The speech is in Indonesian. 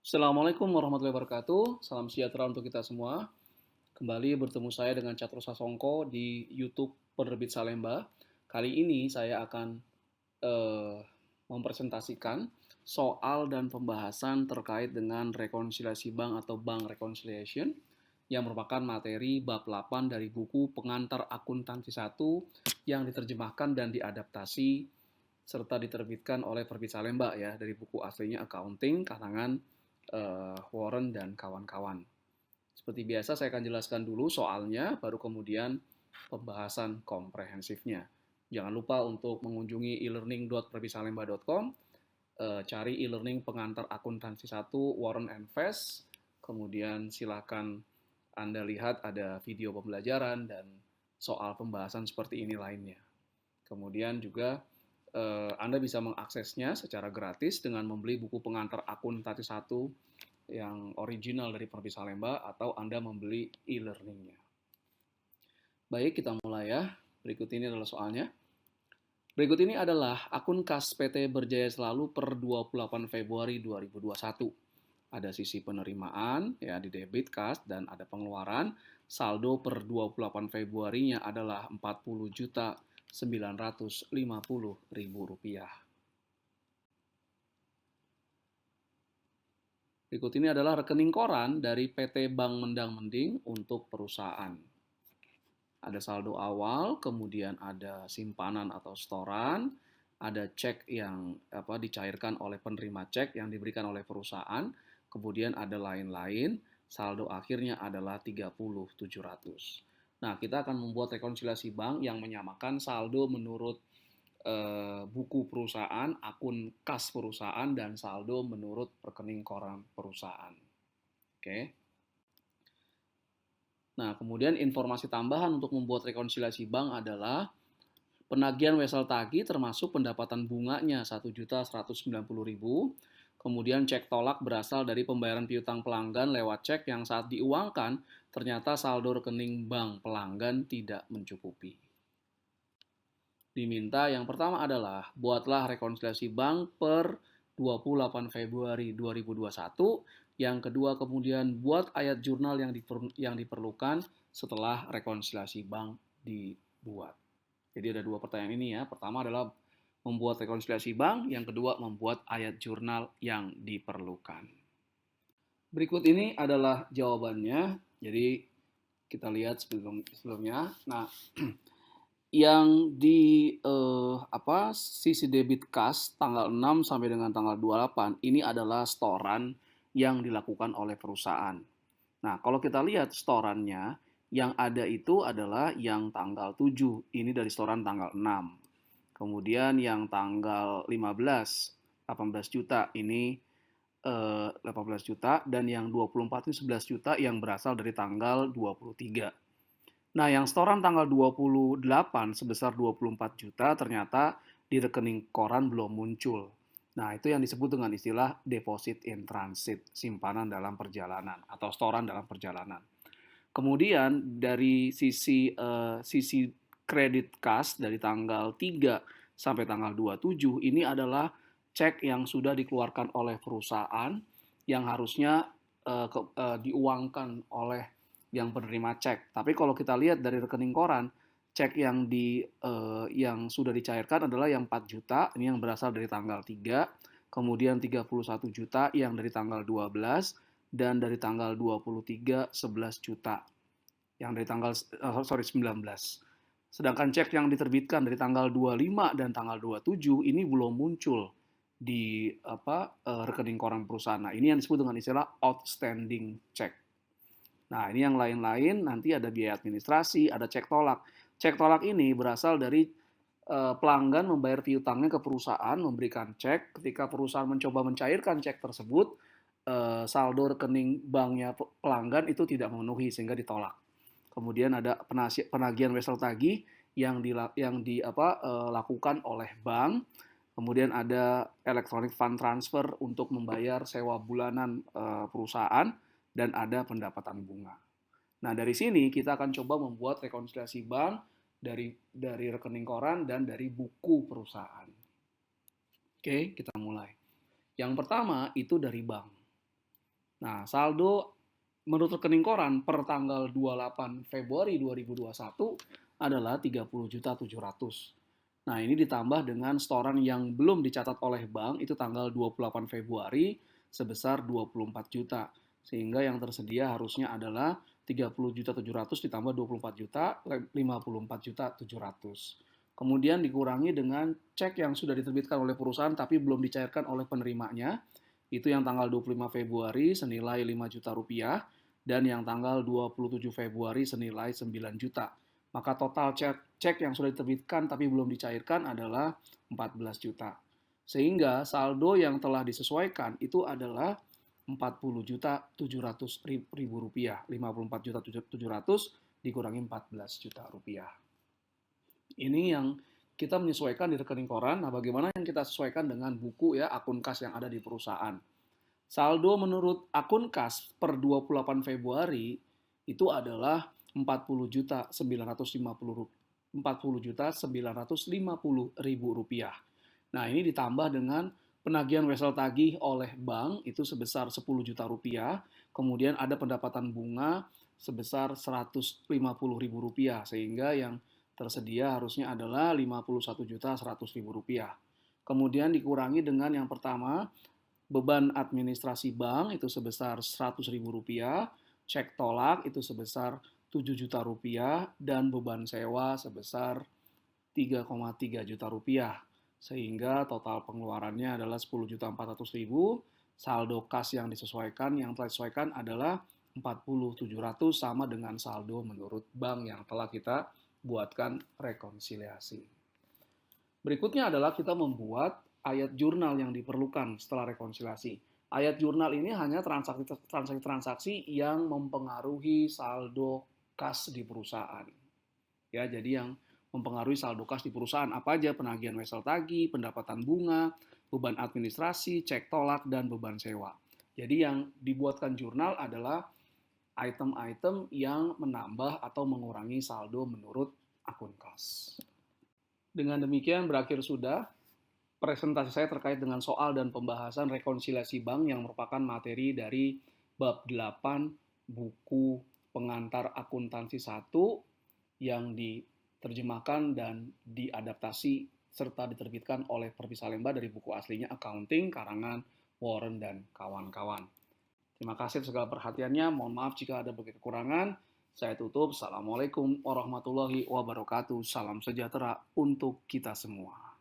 Assalamualaikum warahmatullahi wabarakatuh. Salam sejahtera untuk kita semua. Kembali bertemu saya dengan Chatro Sasongko di YouTube Penerbit Salemba. Kali ini saya akan eh, mempresentasikan soal dan pembahasan terkait dengan rekonsiliasi bank atau bank reconciliation yang merupakan materi bab 8 dari buku Pengantar Akuntansi 1 yang diterjemahkan dan diadaptasi serta diterbitkan oleh Penerbit Salemba ya dari buku aslinya Accounting karangan Warren dan kawan-kawan. Seperti biasa saya akan jelaskan dulu soalnya, baru kemudian pembahasan komprehensifnya. Jangan lupa untuk mengunjungi e-learning.perbisalemba.com, cari e-learning pengantar akuntansi 1 Warren and Fest, kemudian silakan Anda lihat ada video pembelajaran dan soal pembahasan seperti ini lainnya. Kemudian juga Anda bisa mengaksesnya secara gratis dengan membeli buku pengantar akuntansi 1 yang original dari Penerbit Salemba atau Anda membeli e-learningnya. Baik, kita mulai ya. Berikut ini adalah soalnya. Berikut ini adalah akun kas PT Berjaya Selalu per 28 Februari 2021. Ada sisi penerimaan ya di debit kas dan ada pengeluaran. Saldo per 28 Februarinya adalah Rp40.950.000. Berikut ini adalah rekening koran dari PT Bank Mendang Mending untuk perusahaan. Ada saldo awal, kemudian ada simpanan atau setoran, ada cek yang dicairkan oleh penerima cek yang diberikan oleh perusahaan, kemudian ada lain-lain, saldo akhirnya adalah 30.700. Nah, kita akan membuat rekonsiliasi bank yang menyamakan saldo menurut buku perusahaan, akun kas perusahaan, dan saldo menurut rekening koran perusahaan. Oke. Nah, kemudian informasi tambahan untuk membuat rekonsiliasi bank adalah penagihan wesel tagih termasuk pendapatan bunganya Rp1.190.000. Kemudian cek tolak berasal dari pembayaran piutang pelanggan lewat cek yang saat diuangkan ternyata saldo rekening bank pelanggan tidak mencukupi. Diminta yang pertama adalah buatlah rekonsiliasi bank per 28 Februari 2021. Yang kedua kemudian buat ayat jurnal yang diperlukan setelah rekonsiliasi bank dibuat. Jadi ada dua pertanyaan ini ya. Pertama adalah membuat rekonsiliasi bank, yang kedua membuat ayat jurnal yang diperlukan. Berikut ini adalah jawabannya. Jadi kita lihat sebelumnya. Nah, yang di sisi debit kas tanggal 6 sampai dengan tanggal 28 ini adalah setoran yang dilakukan oleh perusahaan. Nah, kalau kita lihat setorannya yang ada itu adalah yang tanggal 7, ini dari setoran tanggal 6. Kemudian yang tanggal 15, 18 juta ini 18 juta dan yang 24 ini 11 juta yang berasal dari tanggal 23. Nah, yang setoran tanggal 28 sebesar 24 juta ternyata di rekening koran belum muncul. Nah, itu yang disebut dengan istilah deposit in transit, simpanan dalam perjalanan atau setoran dalam perjalanan. Kemudian dari sisi kredit kas dari tanggal 3 sampai tanggal 27 ini adalah cek yang sudah dikeluarkan oleh perusahaan yang harusnya diuangkan oleh yang penerima cek. Tapi kalau kita lihat dari rekening koran, cek yang sudah dicairkan adalah yang 4 juta, ini yang berasal dari tanggal 3, kemudian 31 juta yang dari tanggal 12, dan dari tanggal 23 11 juta. Yang dari tanggal 19. Sedangkan cek yang diterbitkan dari tanggal 25 dan tanggal 27 ini belum muncul di rekening koran perusahaan. Nah, ini yang disebut dengan istilah outstanding check. Nah, ini yang lain-lain nanti ada biaya administrasi, ada cek tolak. Cek tolak ini berasal dari pelanggan membayar piutangnya ke perusahaan, memberikan cek. Ketika perusahaan mencoba mencairkan cek tersebut, saldo rekening banknya pelanggan itu tidak memenuhi sehingga ditolak. Kemudian ada penagihan wesel tagih yang dilakukan oleh bank. Kemudian ada electronic fund transfer untuk membayar sewa bulanan perusahaan. Dan ada pendapatan bunga. Nah, dari sini kita akan coba membuat rekonsiliasi bank dari rekening koran dan dari buku perusahaan. Oke, kita mulai. Yang pertama itu dari bank. Nah, saldo menurut rekening koran per tanggal 28 Februari 2021 adalah 30.700.000. Nah, ini ditambah dengan setoran yang belum dicatat oleh bank itu tanggal 28 Februari sebesar 24 juta. Sehingga yang tersedia harusnya adalah 30.700.000 ditambah 24 juta, 54.700.000. Kemudian dikurangi dengan cek yang sudah diterbitkan oleh perusahaan tapi belum dicairkan oleh penerimanya, itu yang tanggal 25 Februari senilai 5 juta rupiah, dan yang tanggal 27 Februari senilai 9 juta. Maka total cek yang sudah diterbitkan tapi belum dicairkan adalah 14 juta. Sehingga saldo yang telah disesuaikan itu adalah 40.700.000 rupiah. 54.700.000 dikurangi 14 juta rupiah. Ini yang kita menyesuaikan di rekening koran. Nah, bagaimana yang kita sesuaikan dengan buku ya akun kas yang ada di perusahaan? Saldo menurut akun kas per 28 Februari itu adalah 40.950.000 rupiah. Nah, ini ditambah dengan penagihan wesel tagih oleh bank itu sebesar 10 juta rupiah, kemudian ada pendapatan bunga sebesar 150.000 rupiah, sehingga yang tersedia harusnya adalah 51.100.000 rupiah. Kemudian dikurangi dengan yang pertama, beban administrasi bank itu sebesar 100.000 rupiah, cek tolak itu sebesar 7 juta rupiah, dan beban sewa sebesar 3,3 juta rupiah. Sehingga total pengeluarannya adalah 10.400.000, saldo kas yang disesuaikan, yang telah disesuaikan adalah 40.700 sama dengan saldo menurut bank yang telah kita buatkan rekonsiliasi. Berikutnya adalah kita membuat ayat jurnal yang diperlukan setelah rekonsiliasi. Ayat jurnal ini hanya transaksi-transaksi yang mempengaruhi saldo kas di perusahaan. Ya, jadi yang mempengaruhi saldo kas di perusahaan apa aja? Penagihan wesel tagih, pendapatan bunga, beban administrasi, cek tolak, dan beban sewa. Jadi yang dibuatkan jurnal adalah item-item yang menambah atau mengurangi saldo menurut akun kas. Dengan demikian berakhir sudah presentasi saya terkait dengan soal dan pembahasan rekonsiliasi bank yang merupakan materi dari bab 8 buku pengantar akuntansi 1 yang diterjemahkan dan diadaptasi serta diterbitkan oleh Perpisa Lemba dari buku aslinya Accounting karangan Warren dan kawan-kawan. Terima kasih segala perhatiannya. Mohon maaf jika ada kekurangan. Saya tutup. Assalamualaikum warahmatullahi wabarakatuh. Salam sejahtera untuk kita semua.